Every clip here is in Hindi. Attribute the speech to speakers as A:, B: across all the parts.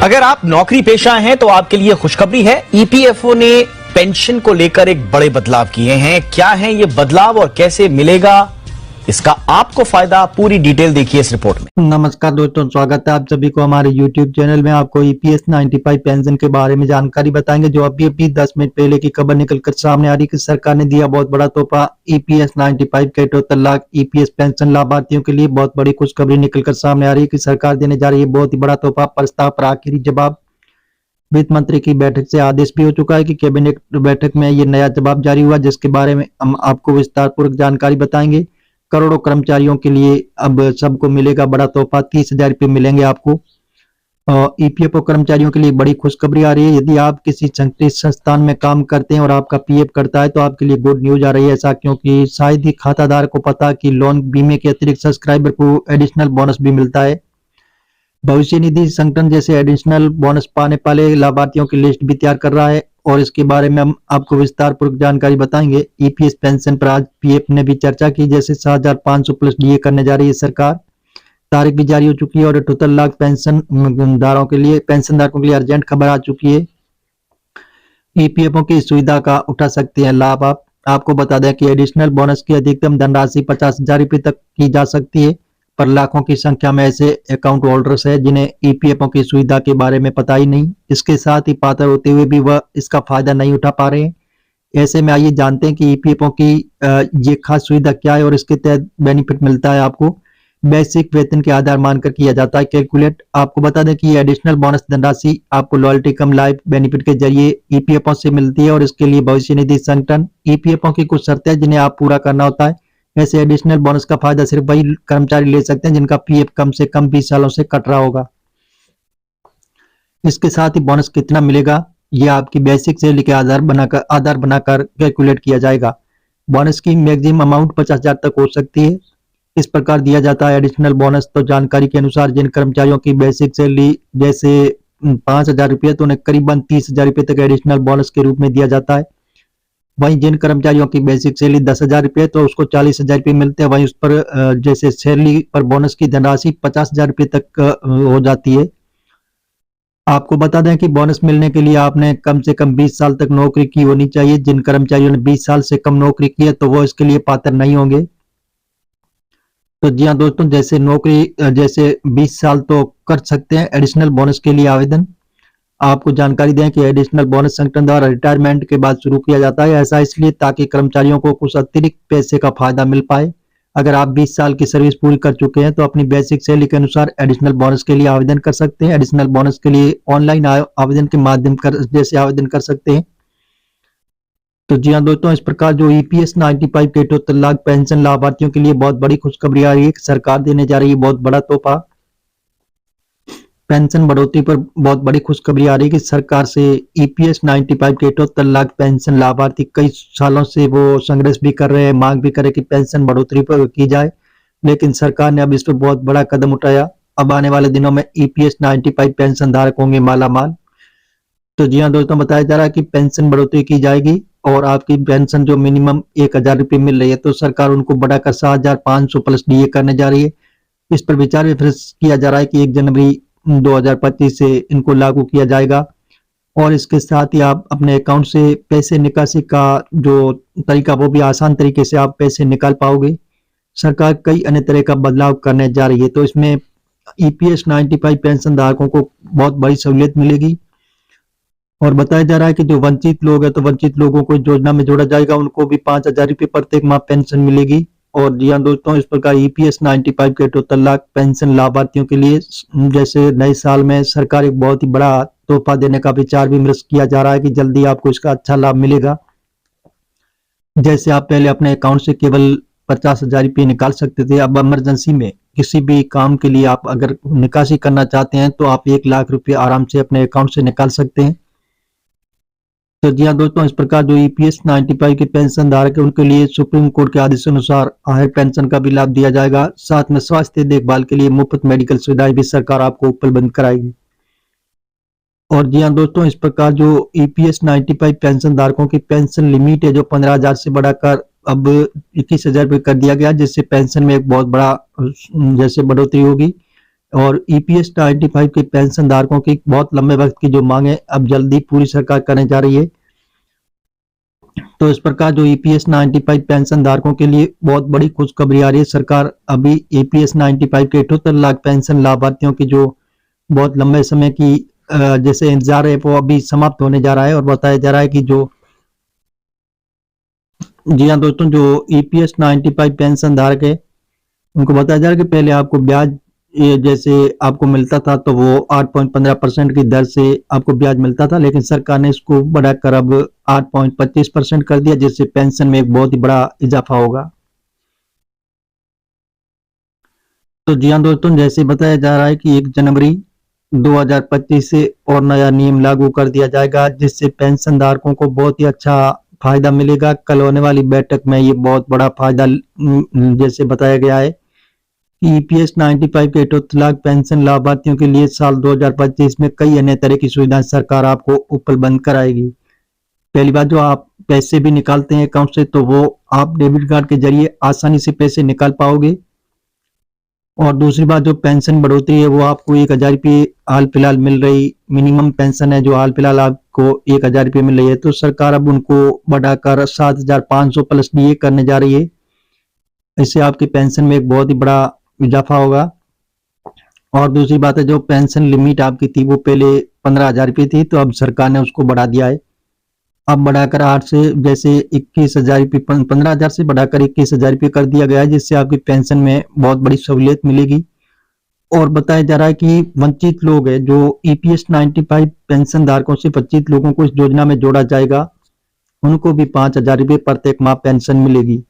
A: अगर आप नौकरी पेशा हैं तो आपके लिए खुशखबरी है। ईपीएफओ ने पेंशन को लेकर एक बड़े बदलाव किए हैं। क्या है ये बदलाव और कैसे मिलेगा इसका आपको फायदा, पूरी डिटेल देखिए इस रिपोर्ट में।
B: नमस्कार दोस्तों, स्वागत है आप सभी को हमारे YouTube चैनल में। आपको ईपीएस 95 पेंशन के बारे में जानकारी बताएंगे, जो अभी 10 मिनट पहले की खबर निकलकर सामने आ रही कि सरकार ने दिया बहुत बड़ा तोहफा। ईपीएस 95 के 78 लाख ईपीएस पेंशन लाभार्थियों के लिए बहुत बड़ी खुशखबरी निकलकर सामने आ रही है कि सरकार देने जा रही है बहुत ही बड़ा तोहफा। प्रस्ताव पर आखिरी जवाब वित्त मंत्री की बैठक से आदेश भी हो चुका है कि कैबिनेट बैठक में ये नया जवाब जारी हुआ, जिसके बारे में हम आपको विस्तारपूर्वक जानकारी बताएंगे। करोड़ों कर्मचारियों के लिए अब सबको मिलेगा बड़ा तोहफा, 30,000 रुपये मिलेंगे आपको। ईपीएफओ कर्मचारियों के लिए बड़ी खुशखबरी आ रही है। यदि आप किसी संगठित संस्थान में काम करते हैं और आपका पीएफ करता है तो आपके लिए गुड न्यूज आ रही है। ऐसा क्योंकि शायद ही खाताधार को पता कि लोन बीमे के अतिरिक्त सब्सक्राइबर को एडिशनल बोनस भी मिलता है। भविष्य निधि संगठन जैसे एडिशनल बोनस पाने वाले लाभार्थियों की लिस्ट भी तैयार कर रहा है और इसके बारे में हम आपको विस्तारपूर्वक जानकारी बताएंगे। ईपीएस पेंशन पर आज पीएफ ने भी चर्चा की, जैसे 7,500 प्लस डीए करने जा रही है सरकार। तारीख भी जारी हो चुकी है और 78 लाख पेंशनधारकों के लिए अर्जेंट खबर आ चुकी है। ईपीएफओ की सुविधा का उठा सकते हैं लाभ। आपको बता दें कि एडिशनल बोनस की अधिकतम धनराशि 50,000 रुपये तक की जा सकती है, पर लाखों की संख्या में ऐसे अकाउंट होल्डर्स है जिन्हें ईपीएफओ की सुविधा के बारे में पता ही नहीं। इसके साथ ही पात्र होते हुए भी वह इसका फायदा नहीं उठा पा रहे हैं। ऐसे में आइए जानते हैं कि ईपीएफओ की ये खास सुविधा क्या है और इसके तहत बेनिफिट मिलता है आपको। बेसिक वेतन के आधार मानकर किया जाता है कैलकुलेट। आपको बता दें कि एडिशनल बोनस धनराशि आपको लॉयल्टी कम लाइफ बेनिफिट के जरिए ईपीएफओ से मिलती है और इसके लिए भविष्य निधि संगठन ईपीएफओ की कुछ शर्तें हैं जिन्हें आप पूरा करना होता है। ऐसे एडिशनल बोनस का फायदा सिर्फ वही कर्मचारी ले सकते हैं जिनका पीएफ कम से कम 20 सालों से कट रहा होगा। इसके साथ ही बोनस कितना मिलेगा ये आपकी बेसिक सैलरी के आधार बनाकर कैलकुलेट किया जाएगा। बोनस की मैक्सिमम अमाउंट 50,000 तक हो सकती है। इस प्रकार दिया जाता है एडिशनल बोनस। तो जानकारी के अनुसार जिन कर्मचारियों की बेसिक सैलरी जैसे 5,000 रुपये तो उन्हें करीबन 30,000 रुपये तक एडिशनल बोनस के रूप में दिया जाता है। वहीं जिन कर्मचारियों की बेसिक सैलरी 10,000 रुपये तो उसको 40,000 रुपये मिलते हैं। वहीं उस पर जैसे सैलरी पर बोनस की धनराशि 50,000 रुपये तक हो जाती है। आपको बता दें कि बोनस मिलने के लिए आपने कम से कम 20 साल तक नौकरी की होनी चाहिए। जिन कर्मचारियों ने 20 साल से कम नौकरी की है तो वो इसके लिए पात्र नहीं होंगे। तो जी हाँ दोस्तों, जैसे 20 साल तो कर सकते हैं एडिशनल बोनस के लिए आवेदन। आपको जानकारी दें कि एडिशनल बोनस संगठन द्वारा रिटायरमेंट के बाद शुरू किया जाता है। ऐसा इसलिए ताकि कर्मचारियों को कुछ अतिरिक्त पैसे का फायदा मिल पाए। अगर आप 20 साल की सर्विस पूरी कर चुके हैं तो अपनी बेसिक सैलरी के अनुसार एडिशनल बोनस के लिए आवेदन कर सकते हैं। एडिशनल बोनस के लिए ऑनलाइन आवेदन के माध्यम जैसे आवेदन कर सकते हैं। तो जी हाँ दोस्तों, इस प्रकार जो ईपीएस 95 के 78 लाख पेंशन लाभार्थियों के लिए बहुत बड़ी खुशखबरी आ रही है। सरकार देने जा रही है बहुत बड़ा तोहफा। पेंशन बढ़ोतरी पर बहुत बड़ी खुशखबरी आ रही है कि सरकार से ईपीएस 95 के 78 लाख पेंशन लाभार्थी कई सालों से वो संघर्ष भी कर रहे हैं, मांग भी करे कि पेंशन बढ़ोतरी पर की जाए, लेकिन सरकार ने अब इस पर बहुत बड़ा कदम उठाया। अब आने वाले दिनों में ईपीएस 95 पेंशन धारक होंगे मालामाल। तो जी हाँ दोस्तों, बताया जा रहा है कि पेंशन बढ़ोतरी की जाएगी और आपकी पेंशन जो मिनिमम 1,000 रुपये मिल रही है तो सरकार उनको बढ़ाकर 7,500 प्लस डीए करने जा रही है। इस पर विचार विमर्श किया जा रहा है कि 1 जनवरी 2025 से इनको लागू किया जाएगा और इसके साथ ही आप अपने अकाउंट से पैसे निकासी का जो तरीका वो भी आसान तरीके से आप पैसे निकाल पाओगे। सरकार कई अन्य तरह का बदलाव करने जा रही है, तो इसमें ईपीएस 95 पेंशन धारकों को बहुत बड़ी सहूलियत मिलेगी। और बताया जा रहा है कि जो वंचित लोग हैं तो वंचित लोगों को योजना में जोड़ा जाएगा, उनको भी 5,000 रुपये प्रत्येक माह पेंशन मिलेगी। और जी हाँ दोस्तों, इस प्रकार ईपीएस 95 के 78 लाख पेंशन लाभार्थियों के लिए जैसे नए साल में सरकार एक बहुत ही बड़ा तोहफा देने का विचार विमर्श किया जा रहा है कि जल्दी आपको इसका अच्छा लाभ मिलेगा। जैसे आप पहले अपने अकाउंट से केवल 50,000 रुपये निकाल सकते थे, अब इमरजेंसी में किसी भी काम के लिए आप अगर निकासी करना चाहते हैं तो आप 1 लाख रुपये आराम से अपने अकाउंट से निकाल सकते हैं। तो जी हाँ दोस्तों, इस प्रकार जो ईपीएस 95 के पेंशन धारक है उनके लिए सुप्रीम कोर्ट के आदेशानुसार हायर पेंशन का भी लाभ दिया जाएगा। साथ में स्वास्थ्य देखभाल के लिए मुफ्त मेडिकल सुविधाएं भी सरकार आपको उपलब्ध कराएगी। और जी हाँ दोस्तों, इस प्रकार जो ईपीएस 95 पेंशन धारकों की पेंशन लिमिट है जो 15,000 से बढ़ाकर अब 21,000 रुपये कर दिया गया, जिससे पेंशन में एक बहुत बड़ा जैसे बढ़ोतरी होगी। और ईपीएस 95 के पेंशन धारकों की बहुत लंबे वक्त की जो मांग है अब जल्दी पूरी सरकार करने जा रही है। तो इस प्रकार जो ईपीएस 95 पेंशन धारकों के लिए बहुत बड़ी खुशखबरी आ रही है। सरकार अभी ईपीएस 95 के 78 लाख पेंशन लाभार्थियों की जो बहुत लंबे समय की जैसे इंतजार है वो अभी समाप्त होने जा रहा है। और बताया जा रहा है कि जो जी हाँ दोस्तों, जो ईपीएस 95 पेंशन धारक है उनको बताया जा रहा है कि पहले आपको ब्याज ये जैसे आपको मिलता था तो वो 8.15% की दर से आपको ब्याज मिलता था, लेकिन सरकार ने इसको बढ़ाकर अब 8.25% कर दिया, जिससे पेंशन में एक बहुत ही बड़ा इजाफा होगा। तो जी हाँ दोस्तों, जैसे बताया जा रहा है कि 1 जनवरी 2025 से और नया नियम लागू कर दिया जाएगा, जिससे पेंशन धारकों को बहुत ही अच्छा फायदा मिलेगा। कल होने वाली बैठक में ये बहुत बड़ा फायदा जैसे बताया गया है कि ईपीएस 95 के 78 लाख पेंशन लाभार्थियों के लिए साल 2025 में कई अन्य तरह की सुविधाएं सरकार आपको उपलब्ध कराएगी। पहली बात, जो आप पैसे भी निकालते हैं अकाउंट से तो वो आप डेबिट कार्ड के जरिए आसानी से पैसे निकाल पाओगे। और दूसरी बात, जो पेंशन बढ़ोतरी है वो आपको 1000 रुपये हाल फिलहाल मिल रही मिनिमम पेंशन है जो हाल फिलहाल आपको 1000 रुपये मिल रही है, तो सरकार अब उनको बढ़ाकर 7500 प्लस डीए करने जा रही है। इससे आपकी पेंशन में एक बहुत ही बड़ा इजाफा होगा। और दूसरी बात है, जो पेंशन लिमिट आपकी थी वो पहले 15,000 रुपये थी, तो अब सरकार ने उसको बढ़ा दिया है। अब बढ़ाकर 8 से जैसे 21,000 रुपये 15,000 से बढ़ाकर 21,000 रुपये कर दिया गया है, जिससे आपकी पेंशन में बहुत बड़ी सहूलियत मिलेगी। और बताया जा रहा है कि वंचित लोग हैं जो ईपीएस 95 पेंशन धारकों से वंचित लोगों को इस योजना में जोड़ा जाएगा, उनको भी 5,000 रुपये प्रत्येक माह पेंशन मिलेगी।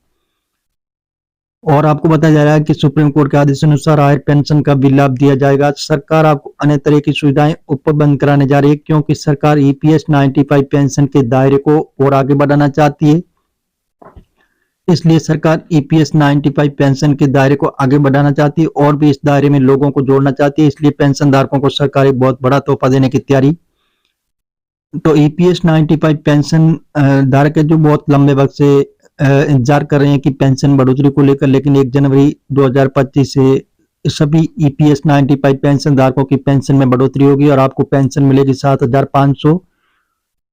B: और आपको बताया जा रहा है कि सुप्रीम कोर्ट के आदेश अनुसार हायर पेंशन का भी लाभ दिया जाएगा। सरकार आपको अन्य तरह की सुविधाएं उपलब्ध कराने जा रही है, क्योंकि सरकार ईपीएस 95 पेंशन के दायरे को और आगे बढ़ाना चाहती है। इसलिए सरकार ईपीएस 95 पेंशन के दायरे को आगे बढ़ाना चाहती है और भी इस दायरे में लोगों को जोड़ना चाहती है। इसलिए पेंशन धारकों को सरकार एक बहुत बड़ा तोहफा देने की तैयारी। तो ईपीएस 95 पेंशन धारक है जो बहुत लंबे वक्त से इंतजार कर रहे हैं कि पेंशन बढ़ोतरी को लेकर, लेकिन 1 जनवरी 2025 से सभी ईपीएस 95 पेंशन धारकों की पेंशन में बढ़ोतरी होगी और आपको पेंशन मिलेगी 7,500।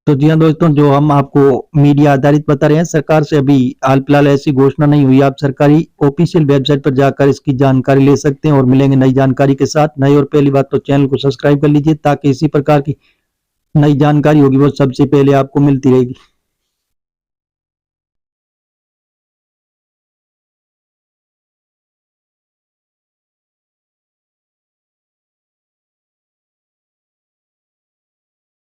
B: तो जी हाँ दोस्तों, जो हम आपको मीडिया आधारित बता रहे हैं, सरकार से अभी हाल फिलहाल ऐसी घोषणा नहीं हुई। आप सरकारी ऑफिशियल वेबसाइट पर जाकर इसकी जानकारी ले सकते हैं और मिलेंगे नई जानकारी के साथ। नई और पहली बात तो चैनल को सब्सक्राइब कर लीजिए ताकि इसी प्रकार की नई जानकारी होगी वो सबसे पहले आपको मिलती रहेगी।